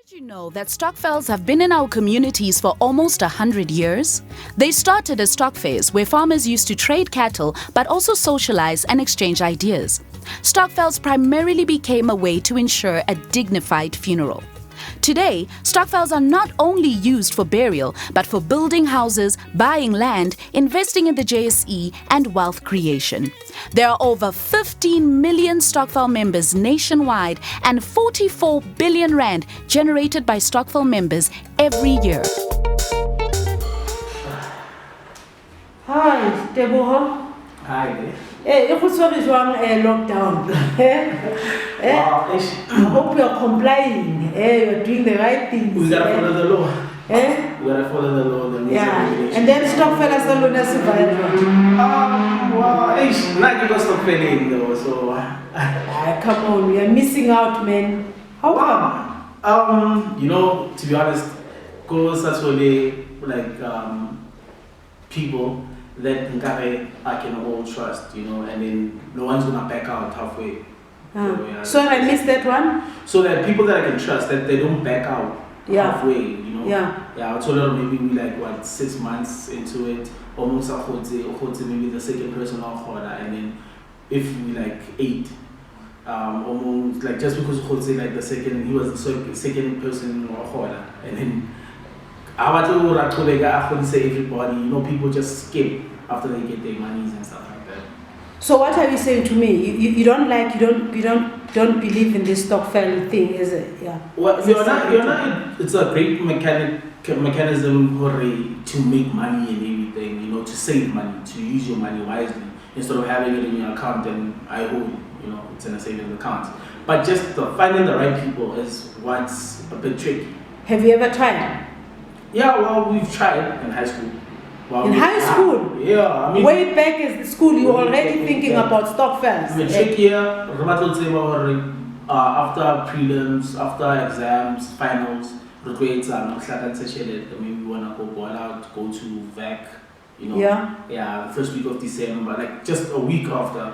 Did you know that Stokvels have been in our communities for almost 100 years? They started as stock fairs where farmers used to trade cattle but also socialize and exchange ideas. Stokvels primarily became a way to ensure a dignified funeral. Today, Stokvels are not only used for burial, but for building houses, buying land, investing in the JSE, and wealth creation. There are over 15 million Stokvel members nationwide and 44 billion rand generated by Stokvel members every year. Hi, Teboho. Hi. You could solve this one lockdown. Wow, I hope you're complying. You're doing the right things. we gotta follow the law. We gotta follow the law, the rules and regulations. And then Stokfellas alone as Well, not even stop failing though, so. come on, we are missing out, man. How come? To be honest, go such a way like people that I can all trust, and then no one's gonna back out halfway. So I missed that one. So that people that I can trust, that they don't back out halfway, Yeah. I told her maybe we 6 months into it, almost maybe the second person of order, and then if we 8, almost just because the second, he was the second person of order, and then I couldn't say everybody, people just skip after they get their monies and stuff like that. So what are you saying to me? You don't believe in this Stokvel thing, is it? Yeah. Well, you're not. It's a great mechanism to make money and everything. To save money, to use your money wisely instead of having it in your account and I hold. It's in a savings account. But just finding the right people is what's a bit tricky. Have you ever tried? Yeah, well, we've tried in high school. In high school? Yeah, I mean. Way back in school, you were already thinking about Stokvels. Matric year, after prelims, after exams, finals, maybe we want to go ball out, go to VAC, the first week of December, just a week after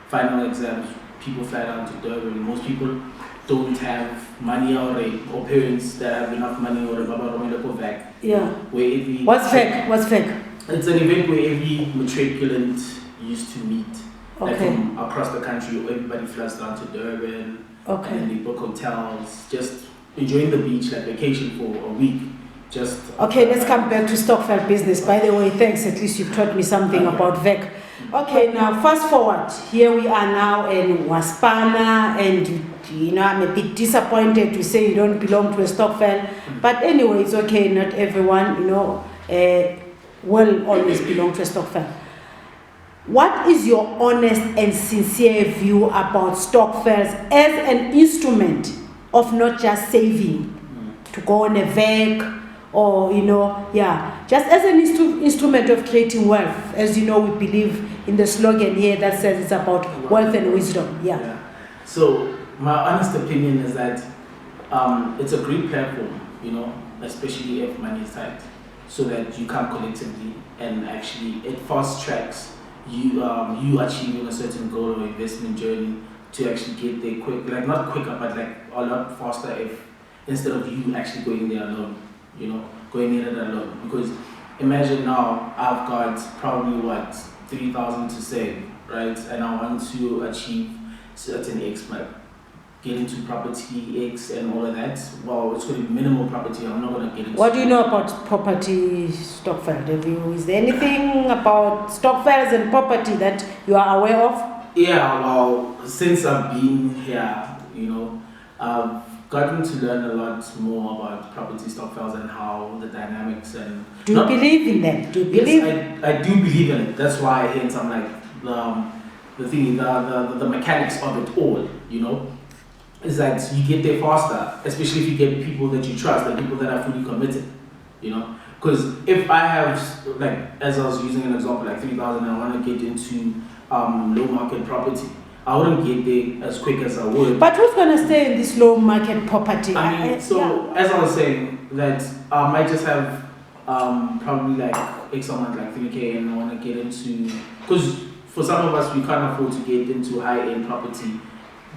final exams, people fly down to Durban. Most people don't have money already, or parents that have enough money or go VAC. Yeah. Where every What's VAC? It's an event where every matriculant used to meet. From across the country, everybody flies down to Durban. Okay. And they book hotels, just enjoying the beach, vacation for a week. Okay, let's come back to Stokvel business. By the way, thanks. At least you've taught me something about VAC. Okay, now fast forward. Here we are now in Waspana, and I'm a bit disappointed to say you don't belong to a Stokvel. But anyway, it's okay. Not everyone, will always belong to a Stokvel. What is your honest and sincere view about Stokvels as an instrument of not just saving to go on a VAC or, just as an instrument of creating wealth? As you know, we believe in the slogan here that says it's about wealth and wisdom. Yeah. So my honest opinion is that it's a great platform, especially if money is tight, so that you come collectively and actually it fast tracks you achieving a certain goal or investment journey to actually get there quick, not quicker, but a lot faster if instead of you actually going there alone, going in it alone. Because imagine now I've got probably 3,000 to save, right? And I want to achieve certain X, get into property X and all of that. Well, it's going to be minimal property. I'm not going to get into. What do you know about property, Stokvel? Is there anything about Stokvels and property that you are aware of? Yeah, well, since I've been here, I've gotten to learn a lot more about property Stokvels and how the dynamics and. Do you believe in them? Do you believe? Yes, I do believe in it. That's why hence I'm the thing, the mechanics of it all, is that you get there faster, especially if you get people that you trust and people that are fully committed, Because if I have, as I was using an example, 3,000, I want to get into low market property, I wouldn't get there as quick as I would. But who's going to stay in this low market property? As I was saying, that I might just have probably X amount, 3K, and I want to get into, because for some of us, we can't afford to get into high-end property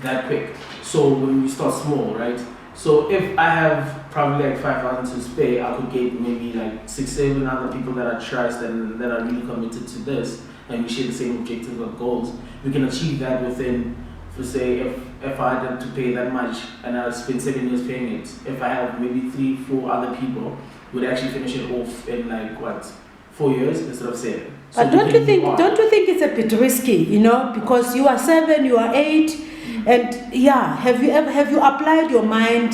that quick. So when we start small, right? So if I have probably like 5,000 to spare, I could get maybe like 6, 7 other people that I trust and that are really committed to this, and we share the same objectives or goals. We can achieve that within, for say, if I had to pay that much and I spend 7 years paying it, if I have maybe 3, 4 other people, we'd actually finish it off in like what, 4 years instead of 7. So but don't you think it's a bit risky, because you are 7, you are 8, and yeah, have you applied your mind?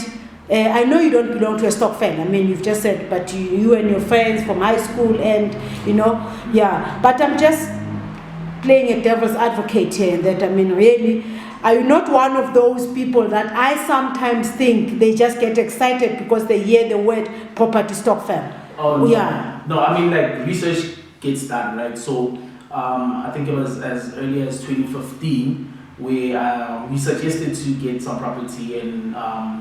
I know you don't belong to a Stokvel. I mean, you've just said, but you and your friends from high school, and yeah. But I'm just playing a devil's advocate here. That I mean, really, are you not one of those people that I sometimes think they just get excited because they hear the word property Stokvel? Oh no. Yeah. No, I mean like research gets done, right? So I think it was as early as 2015 where we suggested to get some property in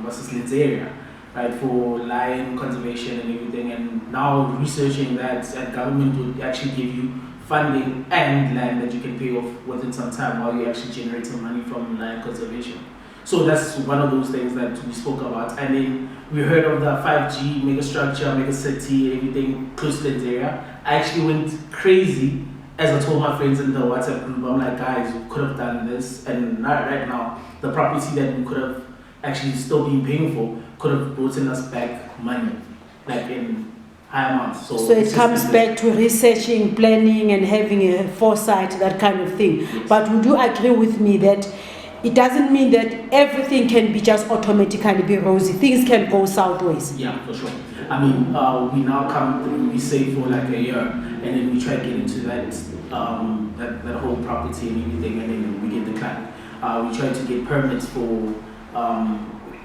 Westlands area, right, for lion conservation and everything. And now researching that, and government would actually give you funding and land that you can pay off within some time while you actually generate some money from lion conservation. So that's one of those things that we spoke about. And then we heard of the 5G mega structure, mega city, everything close to that area. I actually went crazy as I told my friends in the WhatsApp group. I'm like, guys, we could have done this, and not right now. The property that we could have actually still been paying for could have brought in us back money, like in high amounts. So it comes back to researching, planning, and having a foresight, that kind of thing. Yes. But would you agree with me that it doesn't mean that everything can be just automatically be rosy? Things can go sideways. Yeah, for sure. I mean, we now come through, we save for like a year, and then we try to get into that that whole property and everything, and then we get the client. We try to get permits for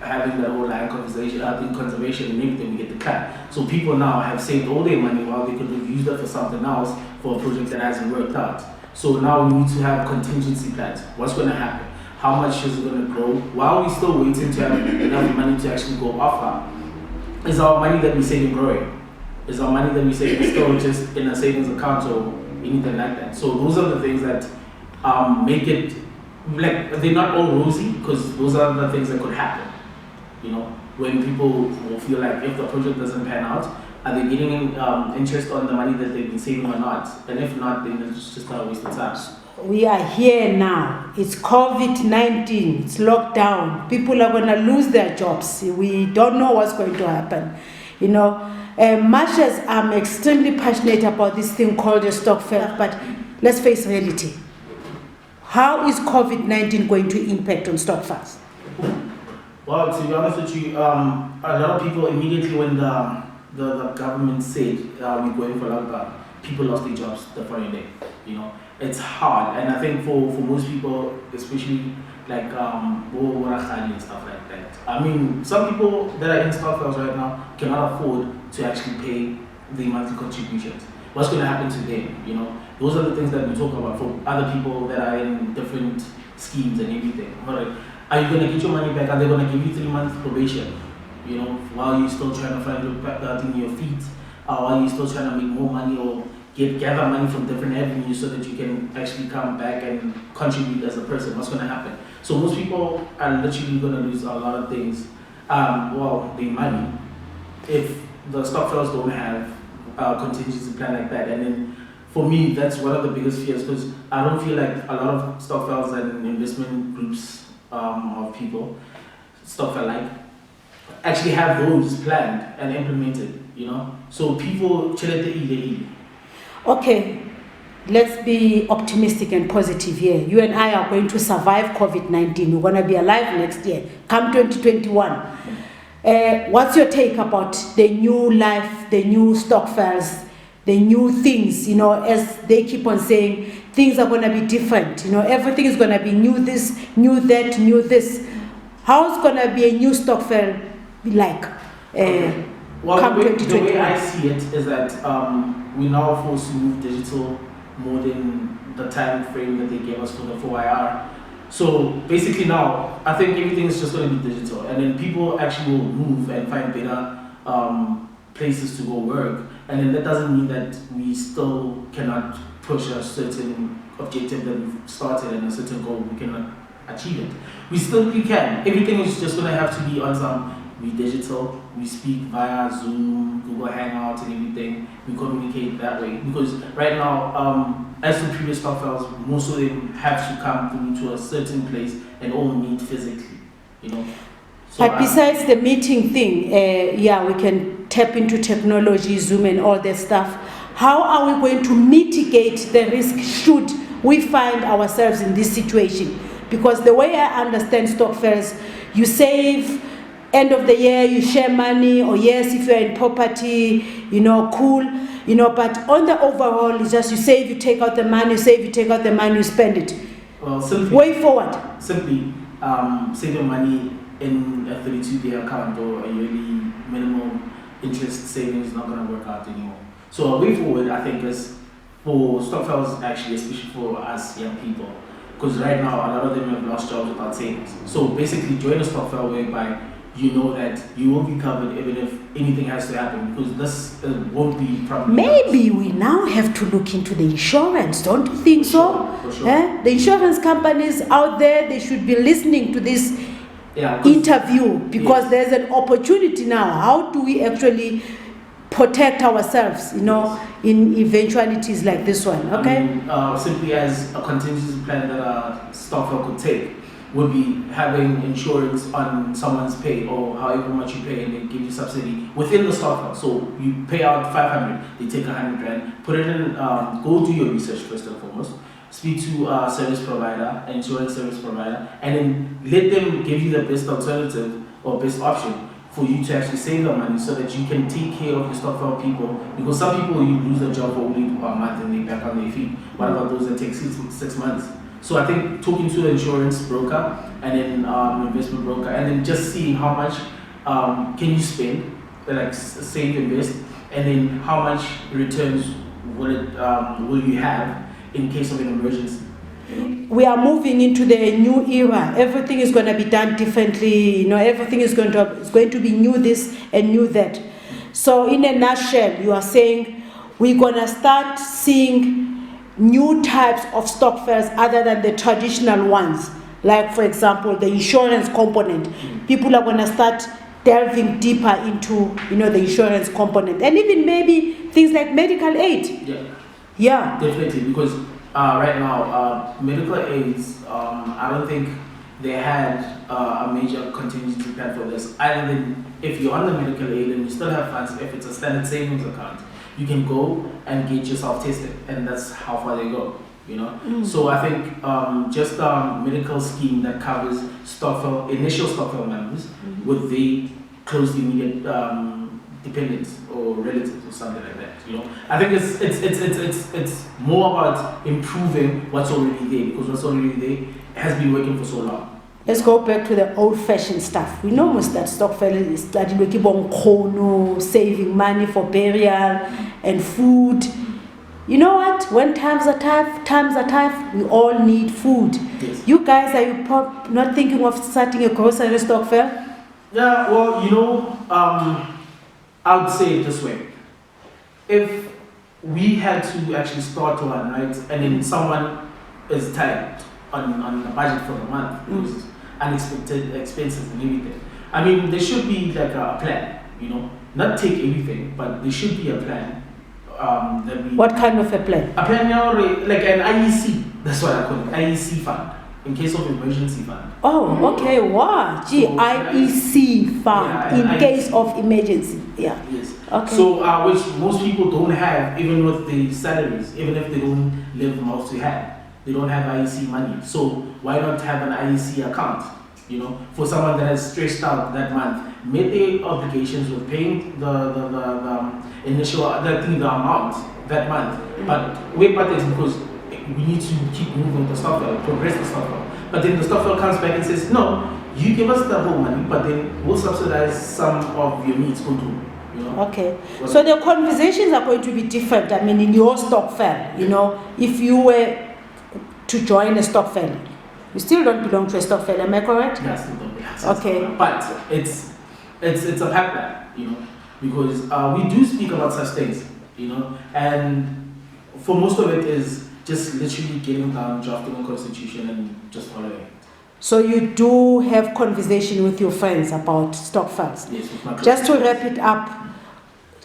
having the whole land conservation and everything, we get the client. So people now have saved all their money while they could have used it for something else, for a project that hasn't worked out. So now we need to have contingency plans. What's going to happen? How much is it going to grow? While we're still waiting to have enough money to actually go offer, is our money that we save growing? Is our money that we save still just in a savings account or anything like that? So those are the things that make it, like, they're not all rosy, because those are the things that could happen. When people will feel like if the project doesn't pan out, are they getting interest on the money that they've been saving or not? And if not, then it's just not a waste of time. We are here now. It's COVID-19. It's lockdown. People are going to lose their jobs. We don't know what's going to happen. Much as I'm extremely passionate about this thing called a Stokvel, but let's face reality. How is COVID-19 going to impact on Stokvels? Well, to be honest with you, a lot of people immediately when the government said we're going for lockdown, people lost their jobs the following day. It's hard, and I think for most people, especially like and stuff like that. I mean, some people that are in Stokvels right now cannot afford to actually pay the monthly contributions. What's going to happen to them? Those are the things that we talk about for other people that are in different schemes and everything. Alright, are you going to get your money back? Are they going to give you 3 months probation? While you're still trying to find your feet, while you're still trying to make more money or gather money from different avenues so that you can actually come back and contribute as a person. What's going to happen? So most people are literally going to lose a lot of things. Their money, if the Stokvels don't have a contingency plan like that. And then for me, that's one of the biggest fears, because I don't feel like a lot of Stokvels and investment groups of people, Stokvel-like, actually have those planned and implemented. So people chill at the E. Okay, let's be optimistic and positive here. You and I are going to survive COVID-19. We're going to be alive next year, come 2021. What's your take about the new life, the new Stokvels, the new things, as they keep on saying, things are going to be different. Everything is going to be new this, new that, new this. How's going to be a new Stokvel like come 2021? The way I see it is that we now are forced to move digital more than the time frame that they gave us for the 4IR. So basically now, I think everything is just going to be digital, and then people actually will move and find better places to go work. And then that doesn't mean that we still cannot push a certain objective that we've started and a certain goal, we cannot achieve it. We can. Everything is just going to have to be on some we digital, we speak via Zoom, Google Hangouts and everything. We communicate that way because right now, as the previous Stokvels, most of them have to come through to a certain place and all meet physically, you know. So but besides the meeting thing, yeah, we can tap into technology, Zoom and all that stuff. How are we going to mitigate the risk should we find ourselves in this situation? Because the way I understand Stokvels, you save, end of the year you share money, or yes, if you're in property, you know, cool, you know, but on the overall, it's just you save, you take out the money, you save, you take out the money, you spend it. Well, simply, way forward. Simply save your money in a 32-day account or a yearly minimum interest savings is not going to work out anymore. So a way forward, I think, is for Stokvels, actually, especially for us young people, because right now a lot of them have lost jobs without savings. So basically, join a Stokvel whereby you know that you will be covered even if anything has to happen, because this won't be probably. Maybe we now have to look into the insurance, don't you think so? For sure. The insurance companies out there, they should be listening to this interview, because there's an opportunity now. How do we actually protect ourselves, you know, in eventualities like this one? Okay. I mean, simply as a contingency plan that a Stokvel could take would be having insurance on someone's pay or however much you pay, and they give you subsidy within the Stokvel. So you pay out 500, they take 100 rand, put it in, go do your research first and foremost, speak to a service provider, an insurance service provider, and then let them give you the best alternative or best option for you to actually save the money so that you can take care of your Stokvel people. Because some people, you lose their job for only a month and they're back on their feet. What about those that take 6 months? So I think talking to the insurance broker and then investment broker, and then just seeing how much can you spend, like save, invest, and then how much returns will you have in case of an emergency. We are moving into the new era. Everything is going to be done differently. You know, everything is going to be new this and new that. So in a nutshell, you are saying we're going to start seeing new types of Stokvels other than the traditional ones. Like, for example, the insurance component. People are going to start delving deeper into, you know, the insurance component, and even maybe things like medical aid. Yeah. Definitely, because right now, medical aids, I don't think they had a major contingency plan for this. Other than if you're on the medical aid and you still have funds, if it's a standard savings account, you can go and get yourself tested, and that's how far they go. You know, so I think just a medical scheme that covers Stokvel, initial Stokvel members with the close immediate dependents or relatives or something like that. You know, I think it's more about improving what's already there, because what's already there has been working for so long. Let's go back to the old-fashioned stuff. We know most that Stokvel is starting to keep on kono, saving money for burial and food. You know what? When times are tough, we all need food. Yes. You guys, are you not thinking of starting a grocery Stokvel? Yeah, well, you know, I would say it this way. If we had to actually start one, right, and then someone is tight on the budget for the month, because unexpected expenses and everything, I mean, there should be like a plan, you know, not take everything, but there should be a plan. What kind of a plan? A plan, you know, like an IEC, that's what I call it, IEC fund, in case of emergency fund. Oh, okay, wow. Gee, So, IEC fund, yeah, in case of emergency. Yeah. Yes. Okay. So, which most people don't have, even with the salaries, even if they don't live mouth to hand. They don't have IEC money. So why not have an IEC account? You know, for someone that has stressed out that month, made their obligations with paying the initial, the amount that month. But wait, but it's because we need to keep moving the Stokvel, progress the Stokvel. But then the Stokvel comes back and says, no, you give us the whole money, but then we'll subsidize some of your needs. Go to. You know? Okay, so the conversations are going to be different. I mean, in your Stokvel, you know, if you were to join a Stokvel, you still don't belong to a Stokvel, am I correct? Yeah, still don't belong to a Okay. Stokvel. But it's a pipeline, you know, because we do speak about such things, you know, and for most of it is just literally getting down, drafting a constitution and just following it. So you do have conversation with your friends about Stokvels. Yes, with my Just to wrap it up,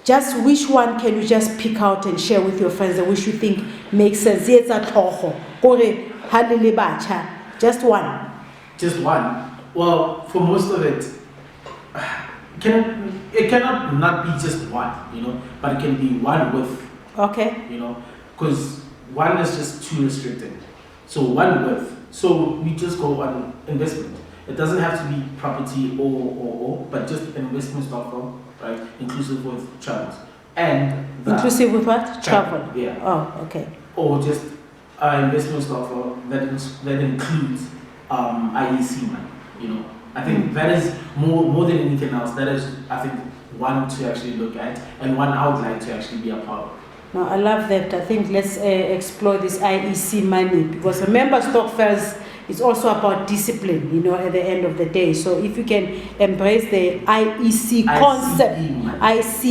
just which one can you just pick out and share with your friends and which you think makes sense? Yes, just one. Just one. Well, for most of it, it cannot not be just one, but it can be one with, Okay. because one is just too restricted. So one with. So we just go on investment. It doesn't have to be property or, but just an investment Stokvel, right? Inclusive with travels. And Inclusive with what? Travel. Yeah. Oh, okay. Or just investment Stokvel that includes IEC money. I think that is more than anything else. That is, I think, one to actually look at and one I would like to actually be a part of. No, I love that. I think let's explore this IEC money, because remember, Stokvels is also about discipline, at the end of the day. So if you can embrace the IEC concept, ICE.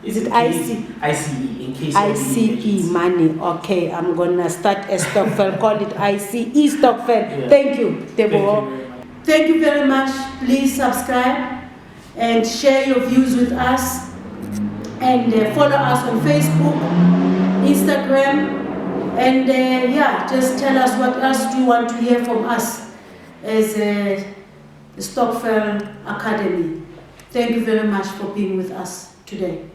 Is it IC? ICE, in case ICE money. Okay, I'm gonna start a Stokvel, call it ICE Stokvel. Yeah. Thank you, Deborah. Thank you very much. Please subscribe and share your views with us. And follow us on Facebook, Instagram, and just tell us what else do you want to hear from us as the Stokvel Academy. Thank you very much for being with us today.